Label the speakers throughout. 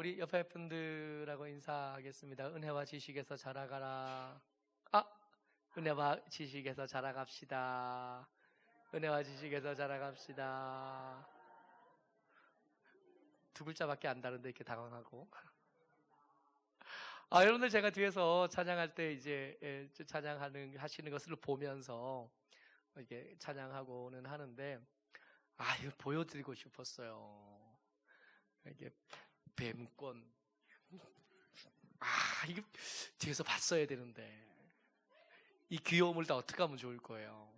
Speaker 1: 우리 옆에 분들하고 인사하겠습니다. 은혜와 지식에서 자라가라. 은혜와 지식에서 자라갑시다. 은혜와 지식에서 자라갑시다. 두 글자밖에 안 다른데 이렇게 당황하고. 여러분들 제가 뒤에서 찬양할 때 이제 하시는 것을 보면서 이게 찬양하고는 하는데, 이거 보여드리고 싶었어요. 이게 뱀권. 이거 뒤에서 봤어야 되는데. 이 귀여움을 다 어떻게 하면 좋을 거예요.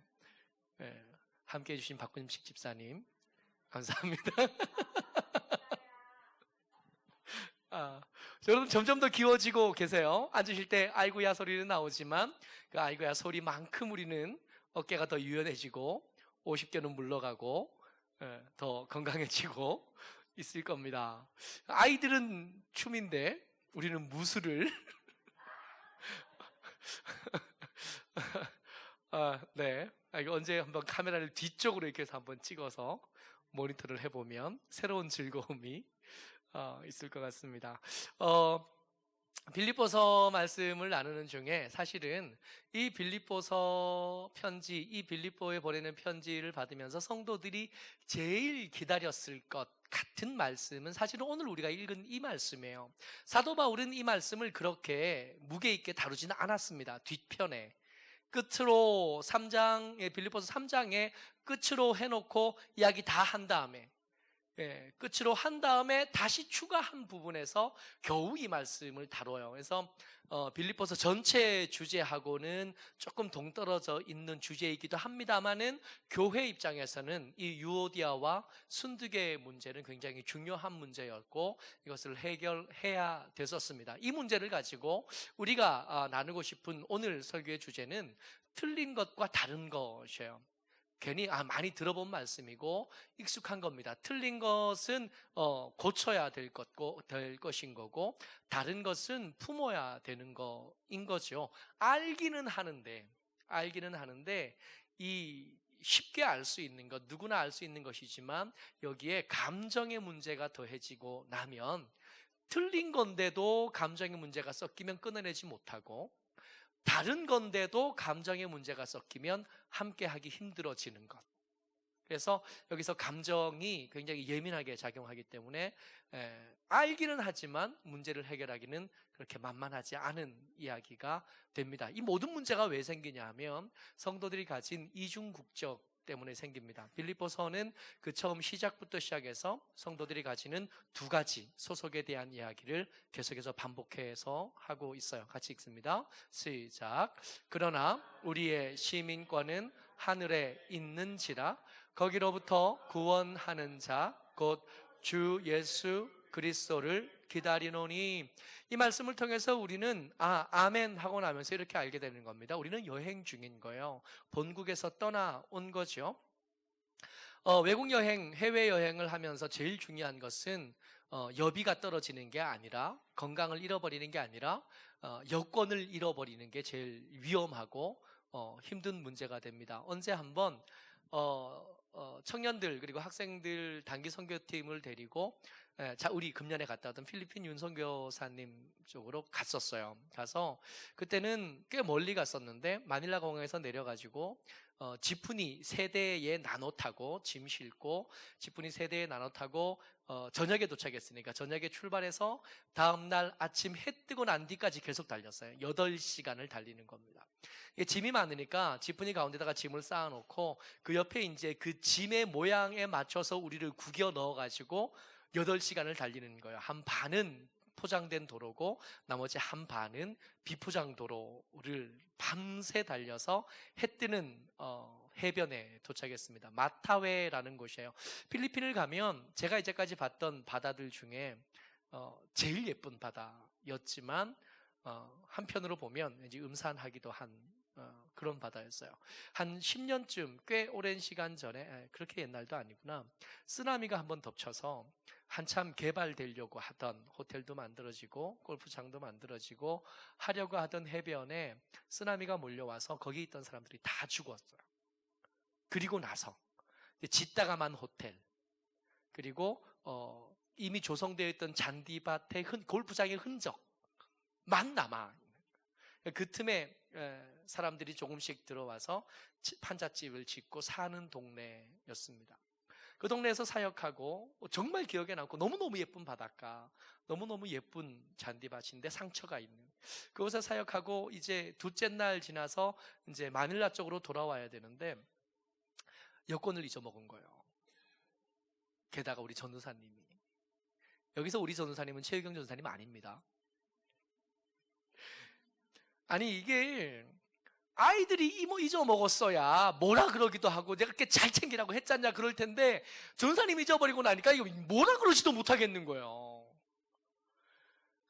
Speaker 1: 함께 해주신 박근식 집사님, 감사합니다. 여러분 점점 더 귀여워지고 계세요. 앉으실 때 아이고야 소리는 나오지만 그 아이고야 소리만큼 우리는 어깨가 더 유연해지고 50개는 물러가고 더 건강해지고 있을 겁니다. 아이들은 춤인데 우리는 무술을 네. 이거 언제 한번 카메라를 뒤쪽으로 이렇게 해서 한번 찍어서 모니터를 해보면 새로운 즐거움이 있을 것 같습니다. 빌립보서 말씀을 나누는 중에 사실은 이 빌립보서 편지, 이 빌립보에 보내는 편지를 받으면서 성도들이 제일 기다렸을 것 같은 말씀은 사실은 오늘 우리가 읽은 이 말씀이에요. 사도 바울은 이 말씀을 그렇게 무게 있게 다루지는 않았습니다. 뒷편에. 끝으로 3장에, 빌립보서 3장에 끝으로 해놓고 이야기 다 한 다음에, 끝으로 한 다음에 다시 추가한 부분에서 겨우 이 말씀을 다뤄요. 그래서 빌립보서 전체 주제하고는 조금 동떨어져 있는 주제이기도 합니다만은 교회 입장에서는 이 유오디아와 순두개의 문제는 굉장히 중요한 문제였고 이것을 해결해야 됐었습니다. 이 문제를 가지고 우리가 나누고 싶은 오늘 설교의 주제는 틀린 것과 다른 것이에요. 괜히 많이 들어본 말씀이고 익숙한 겁니다. 틀린 것은 고쳐야 될 것인 거고 다른 것은 품어야 되는 거인 거죠. 알기는 하는데 이 쉽게 알 수 있는 것, 누구나 알 수 있는 것이지만 여기에 감정의 문제가 더해지고 나면 틀린 건데도 감정의 문제가 섞이면 끊어내지 못하고 다른 건데도 감정의 문제가 섞이면 함께하기 힘들어지는 것. 그래서 여기서 감정이 굉장히 예민하게 작용하기 때문에 알기는 하지만 문제를 해결하기는 그렇게 만만하지 않은 이야기가 됩니다. 이 모든 문제가 왜 생기냐 하면 성도들이 가진 이중국적 때문에 생깁니다. 빌립보서는 그 처음 시작부터 시작해서 성도들이 가지는 두 가지 소속에 대한 이야기를 계속해서 반복해서 하고 있어요. 같이 읽습니다. 시작. 그러나 우리의 시민권은 하늘에 있는지라 거기로부터 구원하는 자 곧 주 예수 그리스도를 기다리노니. 이 말씀을 통해서 우리는 아멘 하고 나면서 이렇게 알게 되는 겁니다. 우리는 여행 중인 거예요. 본국에서 떠나온 거죠. 외국 여행, 해외 여행을 하면서 제일 중요한 것은 여비가 떨어지는 게 아니라 건강을 잃어버리는 게 아니라 여권을 잃어버리는 게 제일 위험하고 힘든 문제가 됩니다. 언제 한번 청년들 그리고 학생들 단기 선교팀을 데리고 우리 금년에 갔다 왔던 필리핀 윤선교사님 쪽으로 갔었어요. 가서 그때는 꽤 멀리 갔었는데 마닐라 공항에서 내려가지고 지프니 3대에 나눠 타고 짐 싣고 지프니 3대에 나눠 타고 저녁에 도착했으니까 저녁에 출발해서 다음날 아침 해 뜨고 난 뒤까지 계속 달렸어요. 8시간을 달리는 겁니다. 짐이 많으니까 지프니 가운데다가 짐을 쌓아놓고 그 옆에 이제 그 짐의 모양에 맞춰서 우리를 구겨 넣어가지고 8시간을 달리는 거예요. 한 반은 포장된 도로고 나머지 한 반은 비포장 도로를 밤새 달려서 해 뜨는 해변에 도착했습니다. 마타웨라는 곳이에요. 필리핀을 가면 제가 이제까지 봤던 바다들 중에 제일 예쁜 바다였지만 한편으로 보면 왠지 음산하기도 한 그런 바다였어요. 한 10년쯤 꽤 오랜 시간 전에, 그렇게 옛날도 아니구나, 쓰나미가 한번 덮쳐서 한참 개발되려고 하던 호텔도 만들어지고 골프장도 만들어지고 하려고 하던 해변에 쓰나미가 몰려와서 거기 있던 사람들이 다 죽었어요. 그리고 나서 짓다가 만 호텔, 그리고 이미 조성되어 있던 잔디밭의 골프장의 흔적만 남아. 그 틈에 사람들이 조금씩 들어와서 판잣집을 짓고 사는 동네였습니다. 그 동네에서 사역하고 정말 기억에 남고 너무너무 예쁜 바닷가, 너무너무 예쁜 잔디밭인데 상처가 있는 그곳에 사역하고 이제 둘째 날 지나서 이제 마닐라 쪽으로 돌아와야 되는데 여권을 잊어먹은 거예요. 게다가 우리 전도사님이, 여기서 우리 전도사님은 최유경 전도사님 아닙니다. 아니 이게 아이들이 이모 잊어먹었어야 뭐라 그러기도 하고 내가 그렇게 잘 챙기라고 했잖냐 그럴 텐데 전사님 잊어버리고 나니까 이거 뭐라 그러지도 못하겠는 거예요.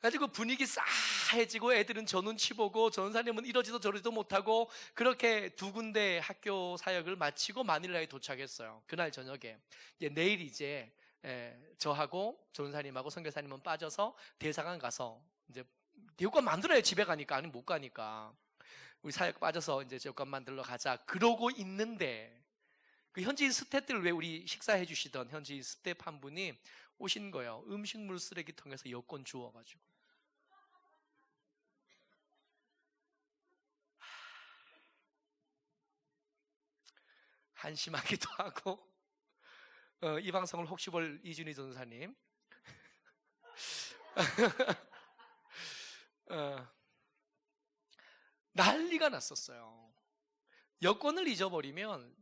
Speaker 1: 가지고 분위기 싸해지고 애들은 저 눈치 보고 전사님은 이러지도 저러지도 못하고 그렇게 두 군데 학교 사역을 마치고 마닐라에 도착했어요. 그날 저녁에 내일 이제 저하고 전사님하고 선교사님은 빠져서 대사관 가서 이제 여권 만들어야 집에 가니까 아니면 못 가니까 우리 사역 빠져서 이제 여권 만들러 가자 그러고 있는데 그 현지인 스태프들 왜 우리 식사해 주시던 현지인 스태프 한 분이 오신 거예요. 음식물 쓰레기통에서 여권 주워가지고. 한심하기도 하고 이 방송을 혹시 볼 이준희 전사님 난리가 났었어요. 여권을 잊어버리면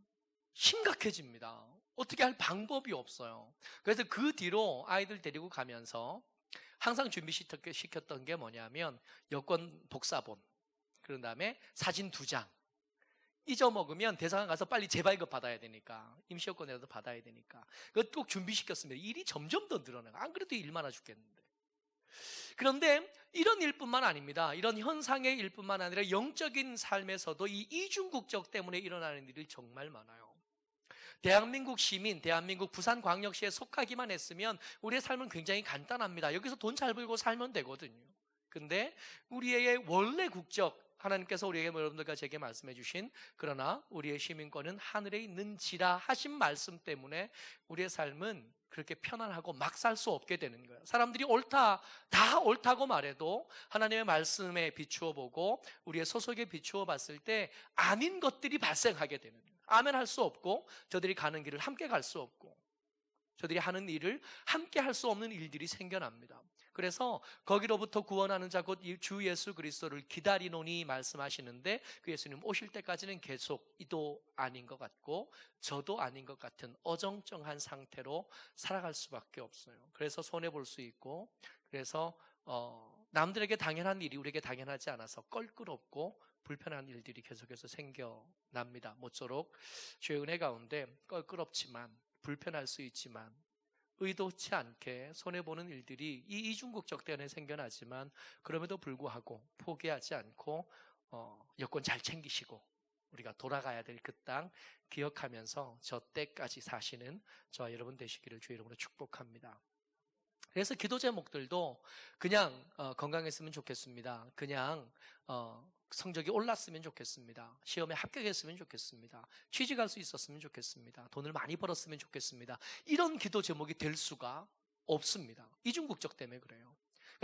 Speaker 1: 심각해집니다. 어떻게 할 방법이 없어요. 그래서 그 뒤로 아이들 데리고 가면서 항상 준비시켰던 게 뭐냐면 여권 복사본, 그런 다음에 사진 2장. 잊어먹으면 대사관 가서 빨리 재발급 받아야 되니까, 임시여권이라도 받아야 되니까 그거 꼭 준비시켰습니다. 일이 점점 더 늘어나요. 안 그래도 일 많아 죽겠는데. 그런데 이런 일뿐만 아닙니다. 이런 현상의 일뿐만 아니라 영적인 삶에서도 이 이중국적 때문에 일어나는 일이 정말 많아요. 대한민국 시민, 대한민국 부산광역시에 속하기만 했으면 우리의 삶은 굉장히 간단합니다. 여기서 돈 잘 벌고 살면 되거든요. 근데 우리의 원래 국적, 하나님께서 우리에게 여러분들과 제게 말씀해 주신 그러나 우리의 시민권은 하늘에 있는지라 하신 말씀 때문에 우리의 삶은 그렇게 편안하고 막 살 수 없게 되는 거예요. 사람들이 다 옳다고 말해도 하나님의 말씀에 비추어 보고 우리의 소속에 비추어 봤을 때 아닌 것들이 발생하게 되는 거예요. 아멘 할 수 없고 저들이 가는 길을 함께 갈 수 없고 저들이 하는 일을 함께 할 수 없는 일들이 생겨납니다. 그래서 거기로부터 구원하는 자 곧 주 예수 그리스도를 기다리노니 말씀하시는데 그 예수님 오실 때까지는 계속 이도 아닌 것 같고 저도 아닌 것 같은 어정쩡한 상태로 살아갈 수밖에 없어요. 그래서 손해볼 수 있고 그래서 남들에게 당연한 일이 우리에게 당연하지 않아서 껄끄럽고 불편한 일들이 계속해서 생겨납니다. 모쪼록 주의 은혜 가운데 껄끄럽지만 불편할 수 있지만 의도치 않게 손해보는 일들이 이 이중국적 때문에 생겨나지만 그럼에도 불구하고 포기하지 않고 여권 잘 챙기시고 우리가 돌아가야 될 그 땅 기억하면서 저 때까지 사시는 저와 여러분 되시기를 주의 이름으로 축복합니다. 그래서 기도 제목들도 그냥 건강했으면 좋겠습니다. 그냥 성적이 올랐으면 좋겠습니다. 시험에 합격했으면 좋겠습니다. 취직할 수 있었으면 좋겠습니다. 돈을 많이 벌었으면 좋겠습니다. 이런 기도 제목이 될 수가 없습니다. 이중국적 때문에 그래요.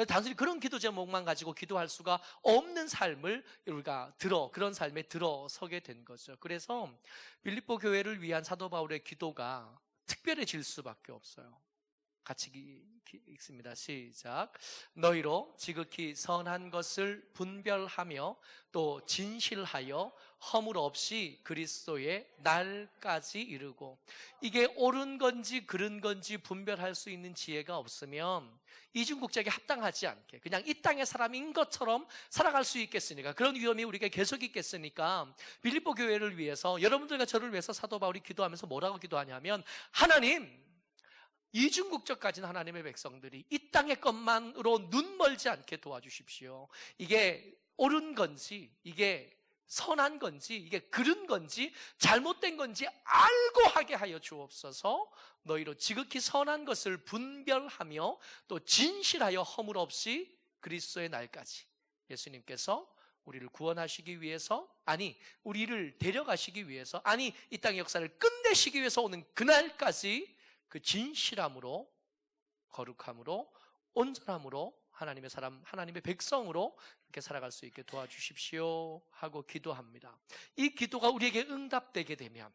Speaker 1: 단순히 그런 기도 제목만 가지고 기도할 수가 없는 삶을 우리가 그런 삶에 들어서게 된 거죠. 그래서 빌립보 교회를 위한 사도 바울의 기도가 특별해질 수밖에 없어요. 같이 읽습니다. 시작. 너희로 지극히 선한 것을 분별하며 또 진실하여 허물 없이 그리스도의 날까지 이르고. 이게 옳은 건지 그른 건지 분별할 수 있는 지혜가 없으면 이중국적에 합당하지 않게 그냥 이 땅의 사람인 것처럼 살아갈 수 있겠습니까? 그런 위험이 우리에게 계속 있겠으니까 빌립보 교회를 위해서 여러분들과 저를 위해서 사도 바울이 기도하면서 뭐라고 기도하냐면 하나님 이중국적까지는 하나님의 백성들이 이 땅의 것만으로 눈 멀지 않게 도와주십시오. 이게 옳은 건지 이게 선한 건지 이게 그른 건지 잘못된 건지 알고 하게 하여 주옵소서. 너희로 지극히 선한 것을 분별하며 또 진실하여 허물 없이 그리스도의 날까지. 예수님께서 우리를 구원하시기 위해서 우리를 데려가시기 위해서 이 땅의 역사를 끝내시기 위해서 오는 그날까지 그 진실함으로 거룩함으로, 온전함으로 하나님의 사람, 하나님의 백성으로 이렇게 살아갈 수 있게 도와주십시오 하고 기도합니다. 이 기도가 우리에게 응답되게 되면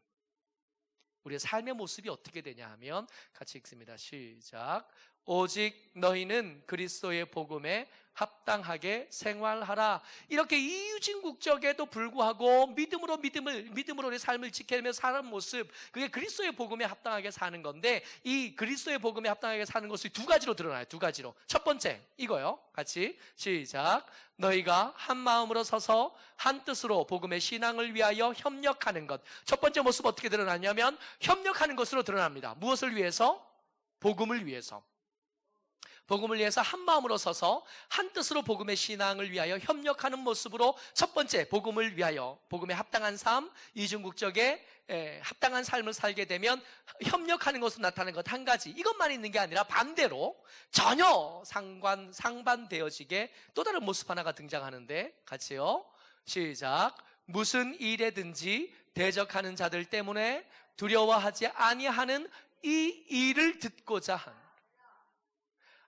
Speaker 1: 우리의 삶의 모습이 어떻게 되냐 하면 같이 읽습니다. 시작. 오직 너희는 그리스도의 복음에 합당하게 생활하라. 이렇게 이유진국적에도 불구하고 믿음으로 우리 삶을 지켜내며 사는 모습, 그게 그리스도의 복음에 합당하게 사는 건데, 이 그리스도의 복음에 합당하게 사는 것이 두 가지로 드러나요. 두 가지로. 첫 번째 이거요. 같이 시작. 너희가 한 마음으로 서서 한 뜻으로 복음의 신앙을 위하여 협력하는 것. 첫 번째 모습 어떻게 드러나냐면 협력하는 것으로 드러납니다. 무엇을 위해서? 복음을 위해서. 복음을 위해서 한 마음으로 서서 한 뜻으로 복음의 신앙을 위하여 협력하는 모습으로 첫 번째, 복음을 위하여, 복음에 합당한 삶, 이중국적에 합당한 삶을 살게 되면 협력하는 것으로 나타나는 것 한 가지, 이것만 있는 게 아니라 반대로 전혀 상반되어지게 또 다른 모습 하나가 등장하는데, 같이요. 시작. 무슨 일에든지 대적하는 자들 때문에 두려워하지 아니하는 이 일을 듣고자 한,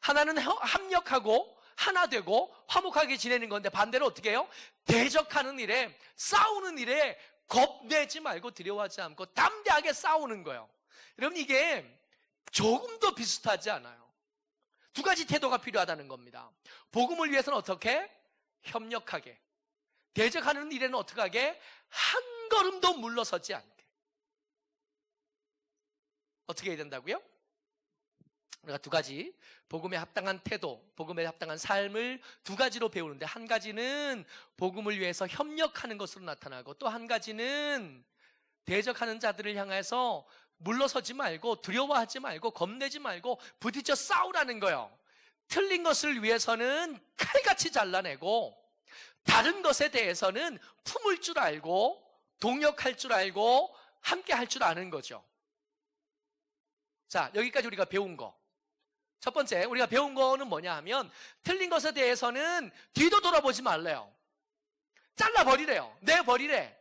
Speaker 1: 하나는 합력하고 하나 되고 화목하게 지내는 건데, 반대로 어떻게 해요? 대적하는 일에, 싸우는 일에 겁내지 말고 두려워하지 않고 담대하게 싸우는 거예요. 여러분, 이게 조금도 비슷하지 않아요. 두 가지 태도가 필요하다는 겁니다. 복음을 위해서는 어떻게? 협력하게. 대적하는 일에는 어떻게 하게? 한 걸음도 물러서지 않게. 어떻게 해야 된다고요? 우리가 두 가지, 복음에 합당한 태도, 복음에 합당한 삶을 두 가지로 배우는데, 한 가지는 복음을 위해서 협력하는 것으로 나타나고, 또 한 가지는 대적하는 자들을 향해서 물러서지 말고 두려워하지 말고 겁내지 말고 부딪혀 싸우라는 거예요. 틀린 것을 위해서는 칼같이 잘라내고, 다른 것에 대해서는 품을 줄 알고 동역할 줄 알고 함께 할 줄 아는 거죠. 자, 여기까지 우리가 배운 거. 첫 번째, 우리가 배운 거는 뭐냐 하면, 틀린 것에 대해서는 뒤도 돌아보지 말래요. 잘라버리래요. 내버리래.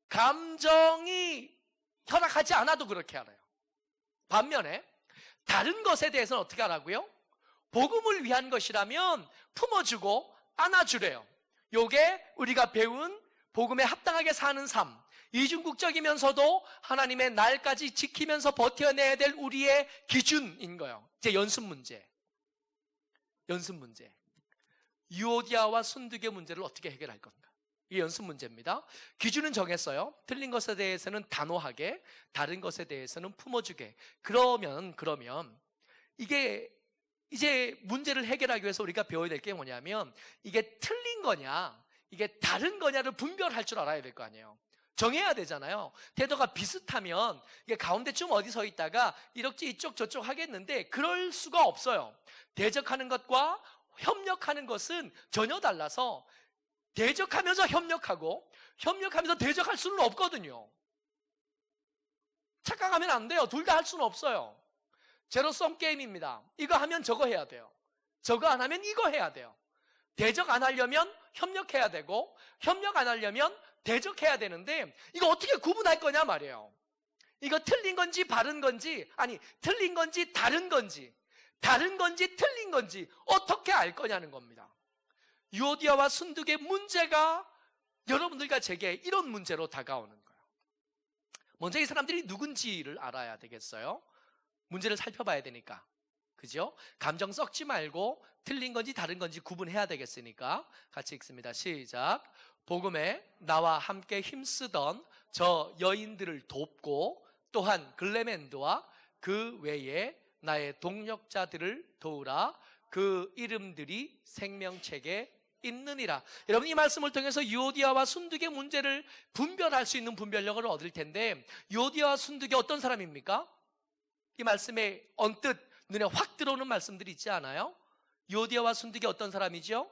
Speaker 1: 감정이 허락하지 않아도 그렇게 알아요. 반면에 다른 것에 대해서는 어떻게 하라고요? 복음을 위한 것이라면 품어주고 안아주래요. 요게 우리가 배운 복음에 합당하게 사는 삶, 이중국적이면서도 하나님의 날까지 지키면서 버텨내야 될 우리의 기준인 거예요. 이제 연습 문제. 유오디아와 순두기의 문제를 어떻게 해결할 건가? 이게 연습 문제입니다. 기준은 정했어요. 틀린 것에 대해서는 단호하게, 다른 것에 대해서는 품어주게. 그러면 이게 이제 문제를 해결하기 위해서 우리가 배워야 될 게 뭐냐면, 이게 틀린 거냐, 이게 다른 거냐를 분별할 줄 알아야 될 거 아니에요. 정해야 되잖아요. 태도가 비슷하면 이게 가운데쯤 어디 서 있다가 이렇게 이쪽 저쪽 하겠는데, 그럴 수가 없어요. 대적하는 것과 협력하는 것은 전혀 달라서, 대적하면서 협력하고 협력하면서 대적할 수는 없거든요. 착각하면 안 돼요. 둘 다 할 수는 없어요. 제로섬 게임입니다. 이거 하면 저거 해야 돼요. 저거 안 하면 이거 해야 돼요. 대적 안 하려면 협력해야 되고, 협력 안 하려면 대적해야 되는데, 이거 어떻게 구분할 거냐 말이에요. 이거 틀린 건지 바른 건지, 아니 틀린 건지 다른 건지, 다른 건지 틀린 건지 어떻게 알 거냐는 겁니다. 유오디아와 순두기의 문제가 여러분들과 제게 이런 문제로 다가오는 거예요. 먼저 이 사람들이 누군지를 알아야 되겠어요. 문제를 살펴봐야 되니까. 그죠? 감정 썩지 말고 틀린 건지 다른 건지 구분해야 되겠으니까 같이 읽습니다. 시작. 복음에 나와 함께 힘쓰던 저 여인들을 돕고, 또한 글레멘드와 그 외에 나의 동역자들을 도우라. 그 이름들이 생명책에 있느니라. 여러분, 이 말씀을 통해서 유오디아와 순두기의 문제를 분별할 수 있는 분별력을 얻을 텐데, 유오디아와 순두기 어떤 사람입니까? 이 말씀에 언뜻 눈에 확 들어오는 말씀들이 있지 않아요? 유오디아와 순두기 어떤 사람이죠?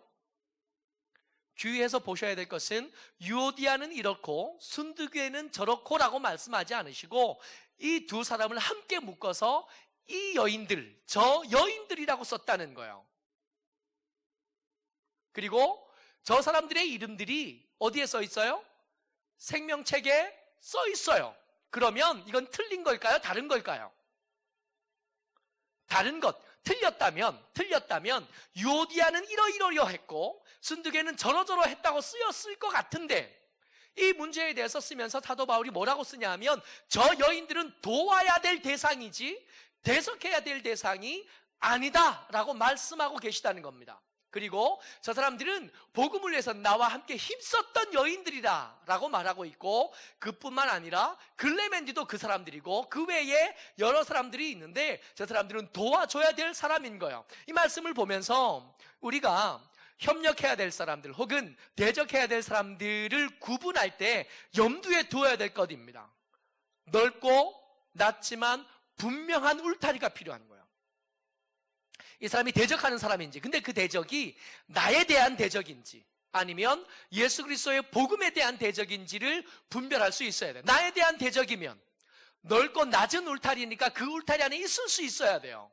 Speaker 1: 주의해서 보셔야 될 것은, 유오디아는 이렇고 순두기에는 저렇고라고 말씀하지 않으시고, 이 두 사람을 함께 묶어서 이 여인들, 저 여인들이라고 썼다는 거예요. 그리고 저 사람들의 이름들이 어디에 써 있어요? 생명책에 써 있어요. 그러면 이건 틀린 걸까요? 다른 걸까요? 다른 것. 틀렸다면 유오디아는 이러이러했고 순두개는 저러저러 했다고 쓰였을 것 같은데, 이 문제에 대해서 쓰면서 사도 바울이 뭐라고 쓰냐 하면, 저 여인들은 도와야 될 대상이지 대적해야 될 대상이 아니다 라고 말씀하고 계시다는 겁니다. 그리고 저 사람들은 복음을 위해서 나와 함께 힘썼던 여인들이다 라고 말하고 있고, 그뿐만 아니라 글레멘디도 그 사람들이고 그 외에 여러 사람들이 있는데 저 사람들은 도와줘야 될 사람인 거예요. 이 말씀을 보면서 우리가 협력해야 될 사람들 혹은 대적해야 될 사람들을 구분할 때 염두에 두어야 될 것입니다. 넓고 낮지만 분명한 울타리가 필요한 거예요. 이 사람이 대적하는 사람인지, 근데 그 대적이 나에 대한 대적인지 아니면 예수 그리스도의 복음에 대한 대적인지를 분별할 수 있어야 돼요. 나에 대한 대적이면 넓고 낮은 울타리니까 그 울타리 안에 있을 수 있어야 돼요.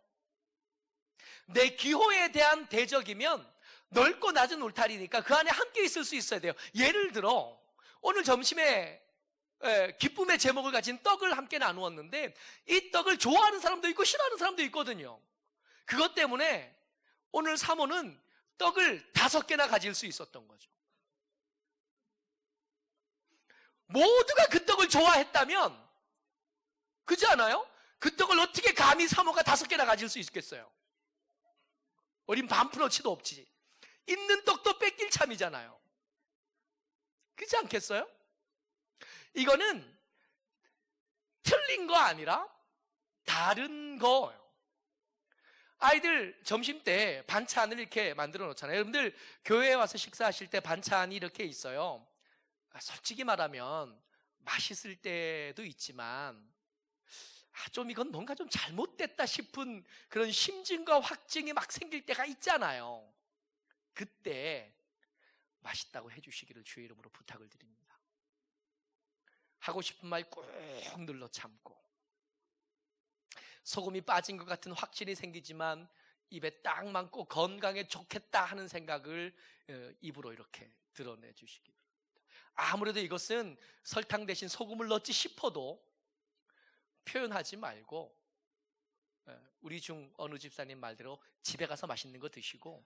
Speaker 1: 내 기호에 대한 대적이면 넓고 낮은 울타리니까 그 안에 함께 있을 수 있어야 돼요. 예를 들어 오늘 점심에 기쁨의 제목을 가진 떡을 함께 나누었는데, 이 떡을 좋아하는 사람도 있고 싫어하는 사람도 있거든요. 그것 때문에 오늘 사모는 떡을 5개나 가질 수 있었던 거죠. 모두가 그 떡을 좋아했다면, 그렇지 않아요? 그 떡을 어떻게 감히 사모가 5개나 가질 수 있겠어요? 어린 반푼어치도 없지. 있는 떡도 뺏길 참이잖아요. 그렇지 않겠어요? 이거는 틀린 거 아니라 다른 거예요. 아이들 점심 때 반찬을 이렇게 만들어 놓잖아요. 여러분들 교회에 와서 식사하실 때 반찬이 이렇게 있어요. 솔직히 말하면 맛있을 때도 있지만 좀 이건 뭔가 좀 잘못됐다 싶은 그런 심증과 확증이 막 생길 때가 있잖아요. 그때 맛있다고 해주시기를 주의 이름으로 부탁을 드립니다. 하고 싶은 말 꾹 눌러 참고, 소금이 빠진 것 같은 확신이 생기지만 입에 딱 맞고 건강에 좋겠다 하는 생각을 입으로 이렇게 드러내 주시기 바랍니다. 아무래도 이것은 설탕 대신 소금을 넣지 싶어도 표현하지 말고, 우리 중 어느 집사님 말대로 집에 가서 맛있는 거 드시고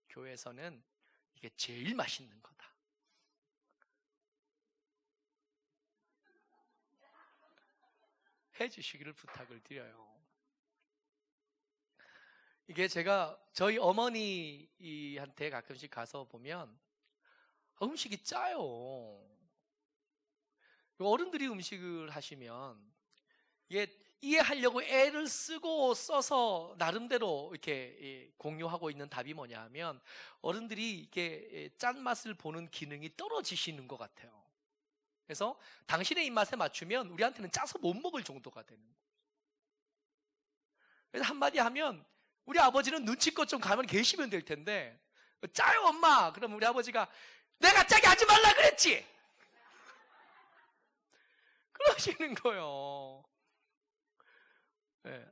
Speaker 1: 교회에서는 이게 제일 맛있는 거다, 해주시기를 부탁을 드려요. 이게 제가 저희 어머니한테 가끔씩 가서 보면 음식이 짜요. 어른들이 음식을 하시면 이게 이해하려고 애를 쓰고 써서 나름대로 이렇게 공유하고 있는 답이 뭐냐 하면, 어른들이 이게 짠맛을 보는 기능이 떨어지시는 것 같아요. 그래서 당신의 입맛에 맞추면 우리한테는 짜서 못 먹을 정도가 되는 거예요. 그래서 한마디 하면 우리 아버지는 눈치껏 좀 가만히 계시면 될 텐데, 짜요 엄마! 그러면 우리 아버지가 내가 짜게 하지 말라 그랬지! 그러시는 거예요.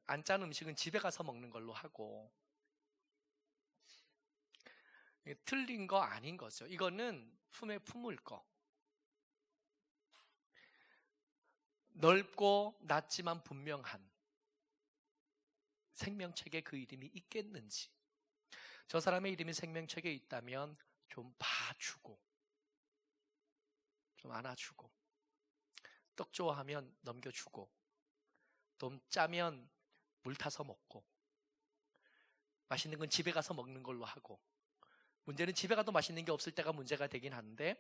Speaker 1: 안 짠 음식은 집에 가서 먹는 걸로 하고, 틀린 거 아닌 거죠. 이거는 품에 품을 거. 넓고 낮지만 분명한 생명책에 그 이름이 있겠는지, 저 사람의 이름이 생명책에 있다면 좀 봐주고 좀 안아주고, 떡 좋아하면 넘겨주고, 좀 짜면 물 타서 먹고, 맛있는 건 집에 가서 먹는 걸로 하고, 문제는 집에 가도 맛있는 게 없을 때가 문제가 되긴 하는데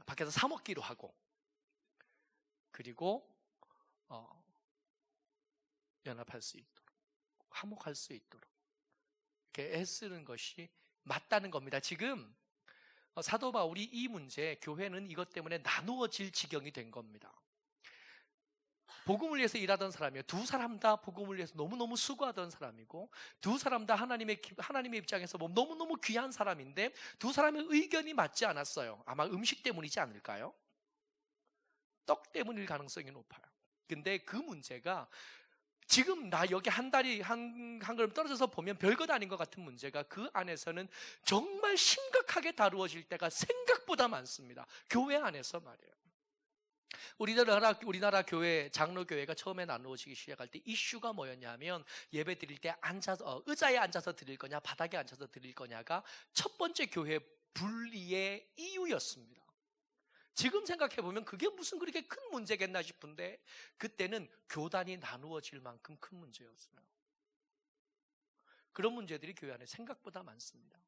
Speaker 1: 밖에서 사 먹기로 하고, 그리고 연합할 수 있도록, 화목할 수 있도록 이렇게 애쓰는 것이 맞다는 겁니다. 지금 사도 바울이 이 문제, 교회는 이것 때문에 나누어질 지경이 된 겁니다. 복음을 위해서 일하던 사람이에요. 두 사람 다 복음을 위해서 너무너무 수고하던 사람이고, 두 사람 다 하나님의 입장에서 너무너무 귀한 사람인데 두 사람의 의견이 맞지 않았어요. 아마 음식 때문이지 않을까요? 떡 때문일 가능성이 높아요. 근데 그 문제가 지금 나 여기 한 걸음 떨어져서 보면 별것 아닌 것 같은 문제가 그 안에서는 정말 심각하게 다루어질 때가 생각보다 많습니다. 교회 안에서 말이에요. 우리나라 교회, 장로교회가 처음에 나누어지기 시작할 때 이슈가 뭐였냐면 예배 드릴 때 의자에 앉아서 드릴 거냐, 바닥에 앉아서 드릴 거냐가 첫 번째 교회 분리의 이유였습니다. 지금 생각해보면 그게 무슨 그렇게 큰 문제겠나 싶은데 그때는 교단이 나누어질 만큼 큰 문제였어요. 그런 문제들이 교회 안에 생각보다 많습니다.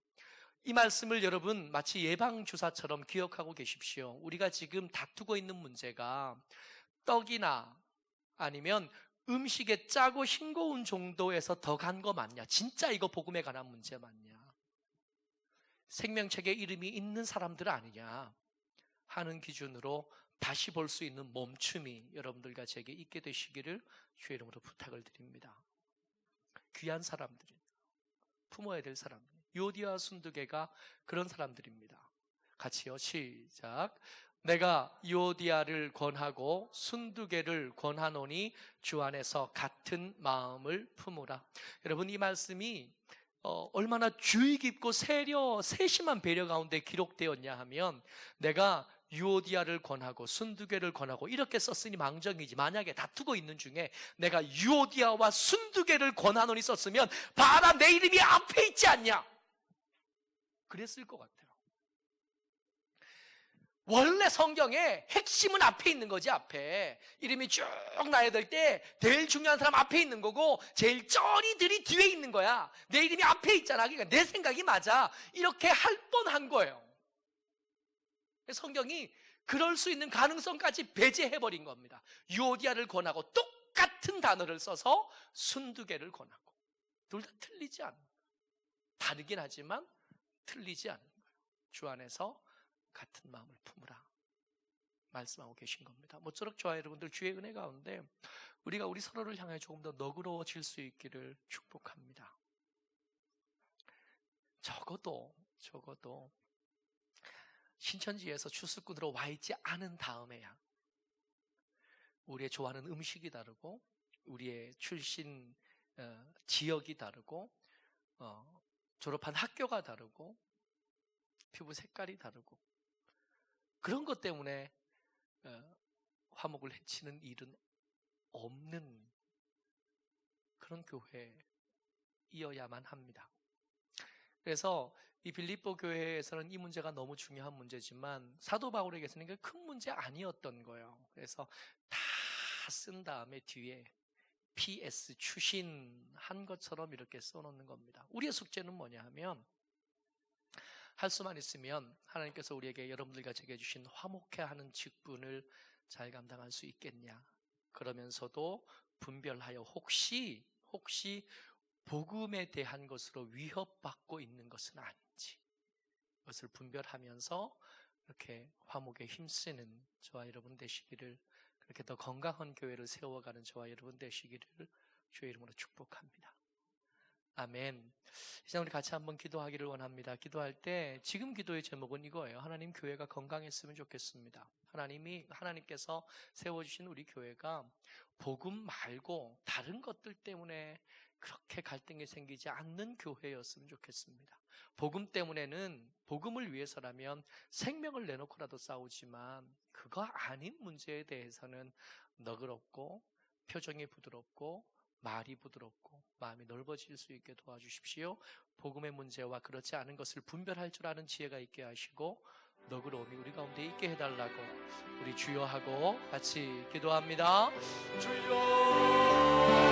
Speaker 1: 이 말씀을 여러분 마치 예방주사처럼 기억하고 계십시오. 우리가 지금 다투고 있는 문제가 떡이나 아니면 음식에 짜고 싱거운 정도에서 더 간 거 맞냐? 진짜 이거 복음에 관한 문제 맞냐? 생명책에 이름이 있는 사람들 아니냐 하는 기준으로 다시 볼 수 있는 멈춤이 여러분들과 제게 있게 되시기를 주의 이름으로 부탁을 드립니다. 귀한 사람들이 품어야 될 사람들, 요디아 순두개가 그런 사람들입니다. 같이요, 시작. 내가 요디아를 권하고 순두개를 권하노니 주 안에서 같은 마음을 품으라. 여러분, 이 말씀이 얼마나 주의 깊고 세심한 배려 가운데 기록되었냐 하면 내가 유오디아를 권하고 순두개를 권하고 이렇게 썼으니 망정이지, 만약에 다투고 있는 중에 내가 유오디아와 순두개를 권하노니 썼으면 봐라 내 이름이 앞에 있지 않냐, 그랬을 것 같아요. 원래 성경에 핵심은 앞에 있는 거지. 앞에 이름이 쭉 나야 될 때 제일 중요한 사람 앞에 있는 거고 제일 쩌리들이 뒤에 있는 거야. 내 이름이 앞에 있잖아. 그러니까 내 생각이 맞아, 이렇게 할 뻔한 거예요. 성경이 그럴 수 있는 가능성까지 배제해버린 겁니다. 유오디아를 권하고 똑같은 단어를 써서 순두개를 권하고, 둘 다 틀리지 않은, 다르긴 하지만 틀리지 않은 거예요. 주 안에서 같은 마음을 품으라 말씀하고 계신 겁니다. 모쪼록 저와 여러분들 주의 은혜 가운데 우리가 우리 서로를 향해 조금 더 너그러워질 수 있기를 축복합니다. 적어도 신천지에서 출석군으로 와 있지 않은 다음에야 우리의 좋아하는 음식이 다르고 우리의 출신 지역이 다르고 졸업한 학교가 다르고 피부 색깔이 다르고 그런 것 때문에 화목을 해치는 일은 없는 그런 교회이어야만 합니다. 그래서 이 빌립보 교회에서는 이 문제가 너무 중요한 문제지만 사도 바울에게서는 이게 큰 문제 아니었던 거예요. 그래서 다 쓴 다음에 뒤에 PS 추신한 것처럼 이렇게 써놓는 겁니다. 우리의 숙제는 뭐냐 하면 할 수만 있으면 하나님께서 우리에게 여러분들과 제게 주신 화목해 하는 직분을 잘 감당할 수 있겠냐, 그러면서도 분별하여 혹시 복음에 대한 것으로 위협받고 있는 것은 아닌지 그것을 분별하면서 이렇게 화목에 힘쓰는 저와 여러분 되시기를, 그렇게 더 건강한 교회를 세워가는 저와 여러분 되시기를 주의 이름으로 축복합니다. 아멘. 이제 우리 같이 한번 기도하기를 원합니다. 기도할 때 지금 기도의 제목은 이거예요. 하나님, 교회가 건강했으면 좋겠습니다. 하나님께서 세워주신 우리 교회가 복음 말고 다른 것들 때문에 그렇게 갈등이 생기지 않는 교회였으면 좋겠습니다. 복음 때문에는, 복음을 위해서라면 생명을 내놓고라도 싸우지만 그거 아닌 문제에 대해서는 너그럽고 표정이 부드럽고 말이 부드럽고 마음이 넓어질 수 있게 도와주십시오. 복음의 문제와 그렇지 않은 것을 분별할 줄 아는 지혜가 있게 하시고 너그러움이 우리 가운데 있게 해달라고 우리 주여하고 같이 기도합니다. 주여.